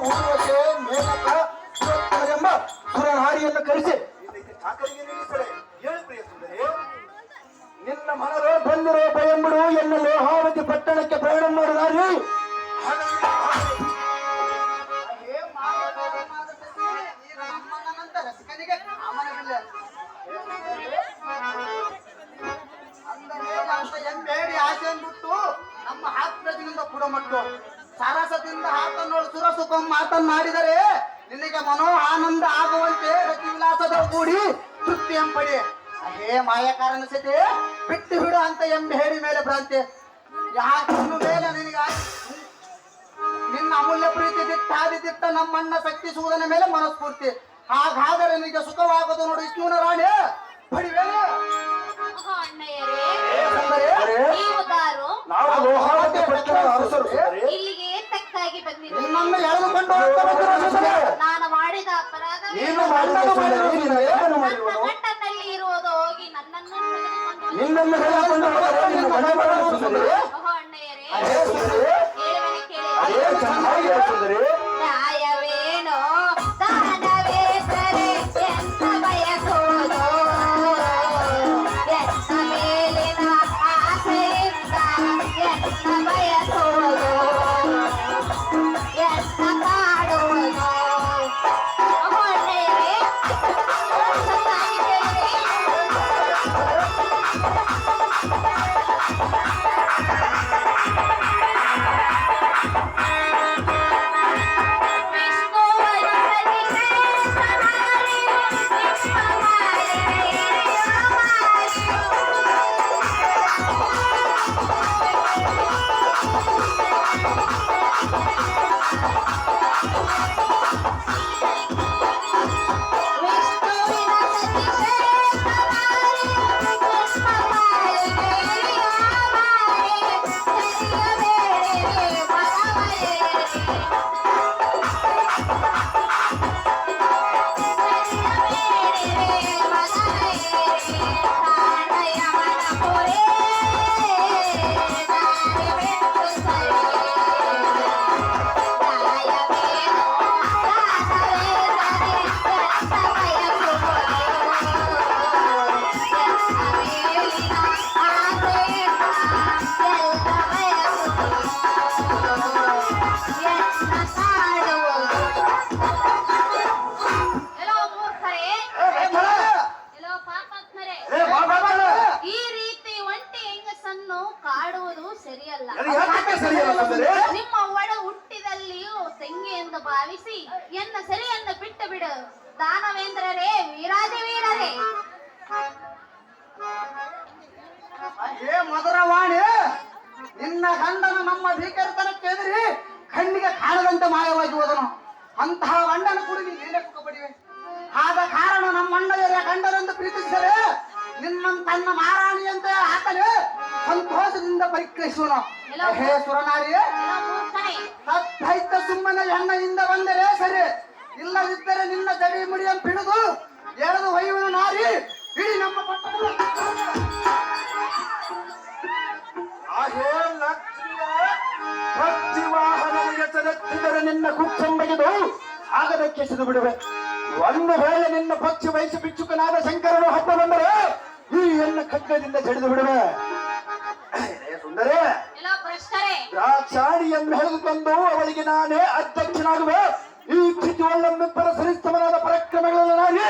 ಊರ್ವಶೆ ಮೇನಕ ಎಂಬ ಸುರನಾರಿಯನ್ನು ಕರೆಸಿ ಇದಕ್ಕೆ ಚಾಕರಿಗೆ ನಿಲ್ಲಿಸಲೇ ಹೇಳು ಪ್ರಿಯ ಸುಂದರಿ. ನಿನ್ನ ಮನರೋ ಬಂದಿರೋ ಭಯಂಬಿಡು ಎನ್ನ ಲೋಹಾವತಿ ಪಟ್ಟಣಕ್ಕೆ ಪ್ರಯಾಣ ಮಾಡಿದಾರಿ. ಬೇಡಿ ಆಸೆ ಅಂದ್ಬಿಟ್ಟು ನಮ್ಮ ಹಾಸ್ಪಿಟಲ್ನಿಂದ ಕೂಡ ಮಟ್ಟು ಸರಸದಿಂದ ಹಾಕನ್ನೋಳು ಸುರಸುಖ ಮಾತನ್ನಾಡಿದರೆ ನಿನಗೆ ಮನೋ ಆನಂದ ಆಗುವಂತೆ ರತಿ ವಿಲಾಸದ ಕೂಡಿ ತೃಪ್ತಿ ಎಂಪಡಿ. ಅಹೇ ಮಾಯಕಾರನ ಸತಿ ಬಿಟ್ಟು ಬಿಡು ಅಂತ ಎಂಬ ಹೇಳಿ ಮೇಲೆ ಭ್ರಾಂತಿ ಯಾಕಿನ್ನು ಮೇಲೆ ನಿನಗೆ ನಿನ್ನ ಅಮೂಲ್ಯ ಪ್ರೀತಿ ದಿಟ್ಟ ನಮ್ಮಣ್ಣ ಶಕ್ತಿ ಸೂದನ ಮೇಲೆ ಮನಸ್ಫೂರ್ತಿ. ಹಾಗಾದರೆ ನಿನಗೆ ಸುಖವಾಗೋದು ನೋಡಿ ಇಷ್ಟೂನ ರಾಣಿ ಬಡಿವೇನೆ. ಇಲ್ಲಿಗೆ ತಕ್ಕಾಗಿ ಬಂದಿದೆ. ನಿನ್ನನ್ನು ಎಳೆದುಕೊಂಡು ನಾನು ಮಾಡಿದ ಅಪರಾಧ ಗಂಟನಲ್ಲಿ ಇರುವುದು ಹೋಗಿ ನನ್ನನ್ನು ಅಣ್ಣಯ್ಯರೇ ನ್ಯಾಯವೇನೋ ದಾನವೇ ಸರಿ ಎಂತ ಬಯಸೋದು ಎತ್ತ ಮೇಲಿನ ಆಸೆಯಿಂದ ಎತ್ತ ಬಯಸೋದು ಎತ್ತ ಕಾಡುವುದು. ಅಣ್ಣಯ್ಯರೇ ನಿಮ್ಮ ಒಡ ಹುಟ್ಟಿದಲ್ಲಿಯೂ ತಂಗಿ ಎಂದು ಭಾವಿಸಿ ಎನ್ನ ಸೆರೆಯನ್ನು ಬಿಟ್ಟು ಬಿಡು. ದಾನವೇಂದ್ರರೇ ವೀರಾದಿ ವೀರರೇ. ಹೇ ಮಧುರವಾಣಿ, ನಿನ್ನ ಗಂಡನ ನಮ್ಮ ಭೀಕರತನಕ್ಕೆ ಎದುರಿ ಕಣ್ಣಿಗೆ ಕಾಣದಂತೆ ಮಾಯವಾಗಿ ಹೋದನು. ಅಂತಹ ಗಂಡನ ಕುಡಿ ನೀನೇ ಸುಖ ಪಡಿವೆ. ಆದ ಕಾರಣ ನಮ್ಮ ಅಣ್ಣಯ್ಯರ ಗಂಡನೆಂದು ಪ್ರೀತಿಸಿದರೆ ನಿನ್ನ ತನ್ನ ಮಾರಾಣಿಯಂತೆ ಆತನೇ ಸಂತೋಷದಿಂದ ಪರಿಕ್ರಹಿಸೋಣ. ಹೇ ಸುರನಾರಿಯೇ, ಸತ್ತೈತ ಸುಮ್ಮನೆ ಹೆಣ್ಣಯಿಂದ ಬಂದರೆ ಸರಿ, ಇಲ್ಲದಿದ್ದರೆ ನಿನ್ನ ಜಡಿ ಮುಡಿಯಂ ಹಿಡಿದು ಎಳೆದು ಒಯ್ಯುವನು ನಾರಿ ಇಡೀ ನಮ್ಮ ಪಟ್ಟಣ. ಪ್ರತಿವಾಹನವಿದರೆ ನಿನ್ನ ಕುಚ್ಚಂಬಗಿದು ಆಗದಕ್ಕೆ ಎಸೆದು ಬಿಡುವೆ. ಒಂದು ವೇಳೆ ನಿನ್ನ ಪಕ್ಷಿ ವಯಸ್ಸು ಭಿಕ್ಷುಕನಾದ ಶಂಕರನು ಹಬ್ಬ ಬಂದರೆ ಈ ಎನ್ನ ಖಡ್ಗದಿಂದ ಜಡಿದು ಬಿಡುವೆ. ಸುಂದರೇ, ದ್ರಾಕ್ಷಾಣಿಯನ್ನು ಎಳೆದುಕೊಂಡು ಅವಳಿಗೆ ನಾನೇ ಅಧ್ಯಕ್ಷನಾಗುವೆ. ಈ ಕ್ಷಿತಿವಳ್ಳಮ್ಮಿಬ್ಬರ ಸರಿಸ್ತಮನಾದ ಪರಾಕ್ರಮಗಳನ್ನು ನಾಡಿ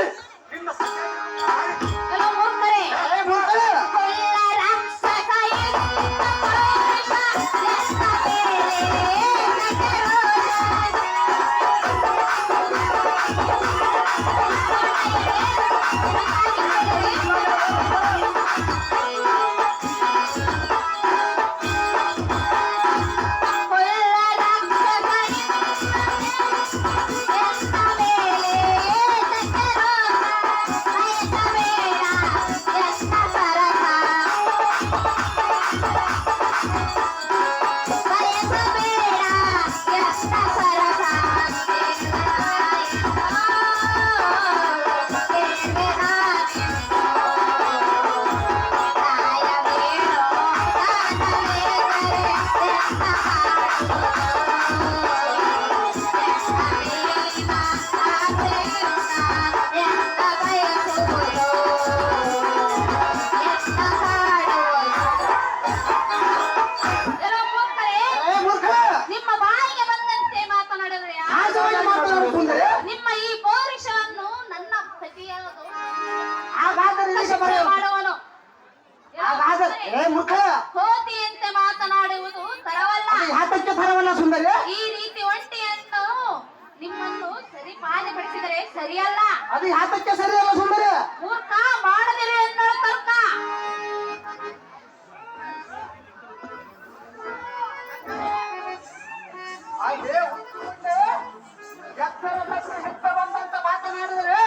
ಶಿಕ್ಷೆ ಮಾಡುವನು. ಹಾಗಾದ್ರೆ ಏ ಮುಖ ಕೋತಿಯಂತೆ ಮಾತನಾಡುವುದು ತರವಲ್ಲ. ಯಾತಕ್ಕೆ ತರವಲ್ಲ ಸುಂದರಿ? ಈ ರೀತಿ ಒಂಟಿಯನ್ನು ನಿಮ್ಮನ್ನು ಸರಿಪಾದಿಪಡಿಸಿದರೆ ಸರಿಯಲ್ಲ. ಅದು ಯಾತಕ್ಕೆ ಸರಿಯಲ್ಲ ಸುಂದರಿ? ಮೂರ್ಖ ಮಾಡದಿರಿ ಎನ್ನೋಳು ತರ್ಕ. ಹಾಗೆ ಎತ್ತರ ತಪ್ಪಿ ಹಿತ್ತ ಬಂದಂತ ಮಾತನಾಡಿದರೆ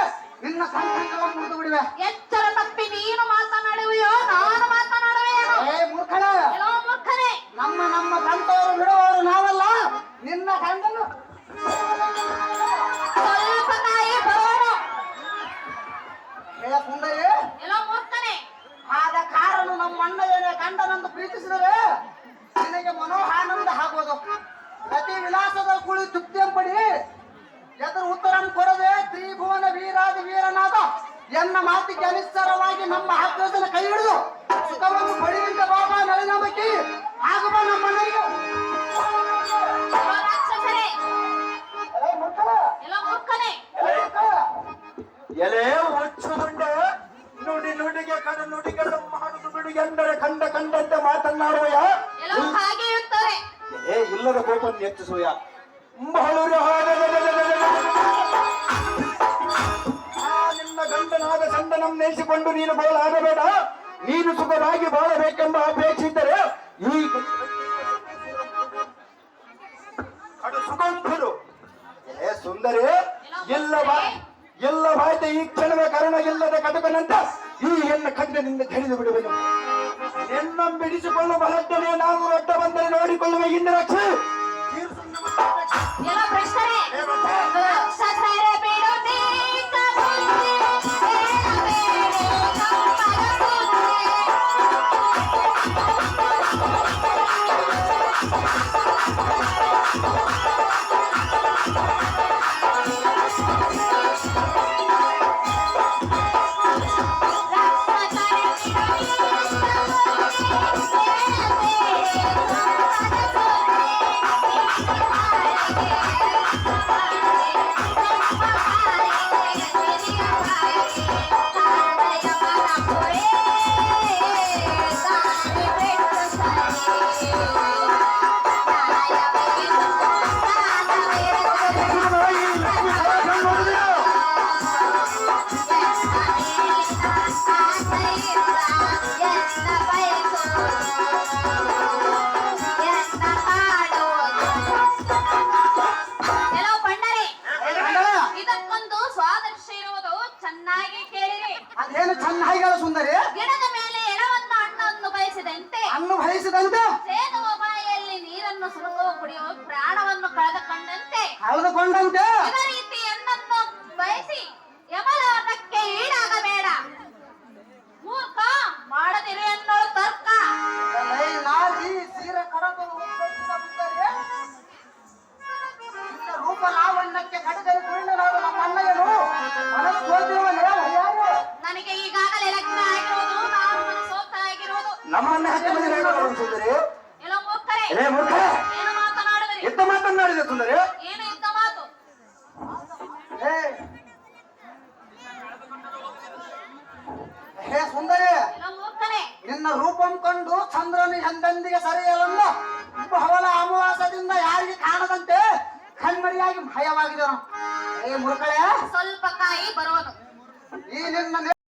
ನಿನ್ನ ಸಂಕಲ್ಪ ಮುರಿದು ಬಿಡುವೆ. ಎಚ್ಚರ ತಪ್ಪಿ ನೀನು ಮಾತನಾಡುವೆಯೋ ನಾನು ಮಾತನಾಡುವೆಯೋ? ಏ ಮೂರ್ಖಳ, ಎಲ್ಲೋ ಮೂರ್ಖನೇ. ನಮ್ಮ ಕಂತವರು ಬಿಡುವವರು ನಾವಲ್ಲ. ನಿನ್ನ ಗಂಡನು ಸ್ವಲ್ಪ ತಾಯಿ ಬರೋನು. ಏ ಸುಂದರಿ, ಎಲ್ಲೋ ಮೂರ್ಖನೇ. ಆದ ಕಾರಣ ನಮ್ಮ ಅಣ್ಣ ಏನೇ ಗಂಡನಂದು ಪ್ರೀತಿಸಿದರೆ ನಿನಗೆ ಮನೋಹಾನಂದ ಆಗೋದು. ಪ್ರತಿ ವಿಲಾಸದ ಕುಳಿ ತೃಪ್ತಿಯಂಪಡಿ ಎದುರು ಉತ್ತರಂ ಕೊಡದೆ ತ್ರಿಭುವನ ವೀರಾದಿ ವೀರನಾದ ಎನ್ನ ಮಾತಿಗೆ ಅನುಸಾರವಾಗಿ ನಮ್ಮ ಆಕ್ರೋಶನ ಕೈ ಹಿಡಿದು ಸುಖವನ್ನು ಪಡೆಯುವಂತ ಬಾಬಾ ನಳಿನಮಕ್ಕಿ ಆಗುವ ನಮ್ಮ ಮನೆಗೆ. ಎಲ್ಲೋ ರಾಕ್ಷಸರೇ. ಎಲ್ಲೋ ಮೂರ್ಖನೇ. ಎಲೆ ಹುಚ್ಚುಗೊಂಡೆ ನುಡಿ ನುಡಿಗೆ ಕಡ ನುಡಿಗಳು ಮಾಡುದು ಬಿಡು ಎಂದರೆ ಕಂಡಂತೆ ಮಾತನಾಡುವಯ. ಎಲ್ಲೋ ಹಾಗೆ ಇರುತ್ತಾರೆ. ಏ ಇಲ್ಲದ ಕೋಪವನ್ನು ಹೆಚ್ಚಿಸುವ ನಿನ್ನ ಗಂಡನಾದ ಚಂದನಂ ನೇಸಿಕೊಂಡು ನೀನು ಬಾಳಾಗಬೇಡ. ನೀನು ಸುಖವಾಗಿ ಬಾಳಬೇಕೆಂಬ ಅಪೇಕ್ಷೆ ಇದ್ದರೆ ಈ ಅದು ಸುಗಂಧರು. ಏ ಸುಂದರಿ, ಎಲ್ಲವಾಯ್ತು ಈ ಕ್ಷಣವೇ ಕಾರಣ ಇಲ್ಲದ ಕಟಕನಂತ ಈ ಹೆಣ್ಣ ಕಣ್ಣಿನಿಂದ ತಿಳಿದು ಬಿಡುವೆನು. ನಿನ್ನ ಬಿಡಿಸಿಕೊಳ್ಳುವ ಬಲಟ್ಟನೆ ನಾವು ರೊಟ್ಟ ಬಂದರೆ ನೋಡಿಕೊಳ್ಳುವ ಇಂದ್ರಾಕ್ಷಿ. ಎಲ್ಲೋ ಭ್ರಷ್ಟರೇ. ರಾಕ್ಷಸರೇ ಬಿಡು ನೀಚ ಬುದ್ಧಿ, ಹೇಳಬೇಡಿ ಕಪ್ಪಗ ಬುದ್ಧಿ. ಇದಕ್ಕೊಂದು ಸ್ವಾದರ್ಶ ಇರುವುದು ಚೆನ್ನಾಗಿ ಕೇಳಿರಿ. ಅದೇನು ಚೆನ್ನಾಗಿಲ್ಲ ಸುಂದರಿ? ಗಿಡದ ಮೇಲೆ ಎಳವನ್ನು ಹಣ್ಣನ್ನು ಬಯಸಿದಂತೆ ಅನ್ನು ಭರಿಸಿದಂತೆ ಸೇದುವ ಬಾಯಿಯಲ್ಲಿ ನೀರನ್ನು ಸುಲಭ ಕುಡಿಯುವ ಪ್ರಾಣವನ್ನು ಕಳೆದುಕೊಂಡಂತೆ ಕಳೆದುಕೊಂಡಂತೆ ಇದ ರೀತಿ ಹೆಣ್ಣನ್ನು ಬಯಸಿ ಯಮಲೋಕಕ್ಕೆ ಈಡಾಗಬೇಡ. ಮೂರ್ಖ ಮಾಡದಿರಿ ಎನ್ನೋಳು ತರ್ಕ. ನಾರಿ ಸೀರೆ ಕಡದು ರೂಪ ಲಾವಣ್ಯಕ್ಕೆ ಕಡಗೈ ಪೂರ್ಣನಾದ ನಮ್ಮ ಅಣ್ಣಯ್ಯನು ಮನಸ್ಸು ಸೋತಿರುವನೇ ಯಾರು? ನನಗೆ ಈಗಾಗಲೇ ಲಗ್ನ ಆಗಿರುವುದು, ನಾನು ಮನಸ್ಸೋತ ಆಗಿರುವುದು. ನಮ್ಮನ್ನ ಹತ್ತಿ ಮದುವೆ ಸುಂದರಿ. ಎಲ್ಲೋ ಮೂರ್ಖರೇ. ಏ ಮೂರ್ಖ, ಏನು ಮಾತನಾಡುವಿರಿ? ಎಂತ ಮಾತನಾಡಿದೆ ಸುಂದರಿ? ಏನು ಯುದ್ಧ ಮಾತು? ಹೇ ಸುಂದರಿ, ಎಲ್ಲೋ ಮೂರ್ಖನೇ. ನಿನ್ನ ರೂಪಂ ಕೊಂಡು ಚಂದ್ರನು ಎಂದೆಂದಿಗೆ ಸರಿಯಲ್ಲ. ಹವಳ ಅಮಾವಾಸದಿಂದ ಯಾರಿಗೆ ಕಾಣದಂತೆ ಕಣ್ಮರಿಯಾಗಿ ಭಯವಾಗಿದನು. ಏ ಮುರುಕಳೆ, ಸ್ವಲ್ಪ ಕಾಯಿ ಬರೋನು. ಈ ನಿನ್ನ